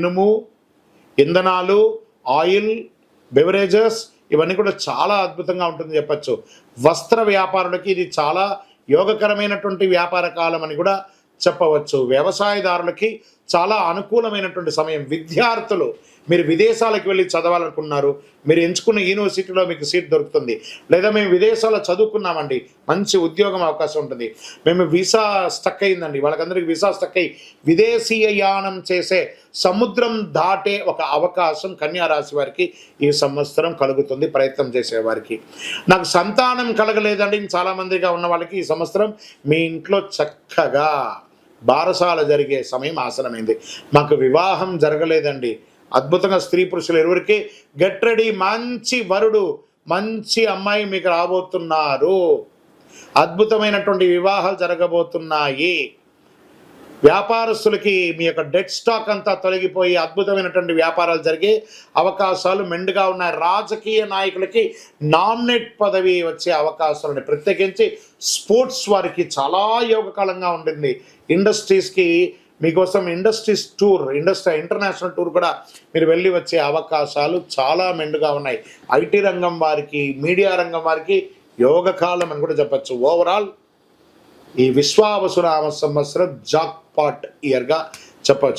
ఇనుము, ఇంధనాలు, oil, beverages ఇవన్నీ కూడా చాలా అద్భుతంగా ఉంటుంది చెప్పచ్చు. వస్త్ర వ్యాపారులకి ఇది చాలా యోగకరమైనటువంటి వ్యాపార కాలం అని కూడా చెప్పవచ్చు. వ్యవసాయదారులకి చాలా అనుకూలమైనటువంటి సమయం. విద్యార్థులు, మీరు విదేశాలకు వెళ్ళి చదవాలనుకున్నారు, మీరు ఎంచుకున్న యూనివర్సిటీలో మీకు సీట్ దొరుకుతుంది. లేదా మేము విదేశాల్లో చదువుకున్నామండి, మంచి ఉద్యోగం అవకాశం ఉంటుంది. మేము వీసా స్టక్ అయిందండి, వాళ్ళకందరికీ వీసా స్టక్ అయ్యి విదేశీయ యానం చేసే, సముద్రం దాటే ఒక అవకాశం కన్యా రాశి వారికి ఈ సంవత్సరం కలుగుతుంది. ప్రయత్నం చేసేవారికి. నాకు సంతానం కలగలేదండి చాలామందిగా ఉన్న వాళ్ళకి ఈ సంవత్సరం మీ ఇంట్లో చక్కగా బారసాల జరిగే సమయం ఆసనమైంది. మాకు వివాహం జరగలేదండి, అద్భుతంగా స్త్రీ పురుషులు ఇరువురికి గెట్ రెడీ, మంచి వరుడు, మంచి అమ్మాయి మీకు రాబోతున్నారు. అద్భుతమైనటువంటి వివాహాలు జరగబోతున్నాయి. వ్యాపారస్తులకి మీ యొక్క డెడ్ స్టాక్ అంతా తొలగిపోయి అద్భుతమైనటువంటి వ్యాపారాలు జరిగే అవకాశాలు మెండుగా ఉన్నాయి. రాజకీయ నాయకులకి నామినేట్ పదవి వచ్చే అవకాశాలు, ప్రత్యేకించి స్పోర్ట్స్ వారికి చాలా యోగకాలంగా ఉంటుంది. ఇండస్ట్రీస్కి మీకోసం ఇండస్ట్రీస్ టూర్, ఇంటర్నేషనల్ టూర్ కూడా మీరు వెళ్ళి వచ్చే అవకాశాలు చాలా మెండుగా ఉన్నాయి. ఐటీ రంగం వారికి, మీడియా రంగం వారికి యోగకాలం అని కూడా చెప్పచ్చు. ఓవరాల్ ఈ విశ్వావసునామ సంవత్సరం జాక్పాట్ ఇయర్గా చెప్పవచ్చు.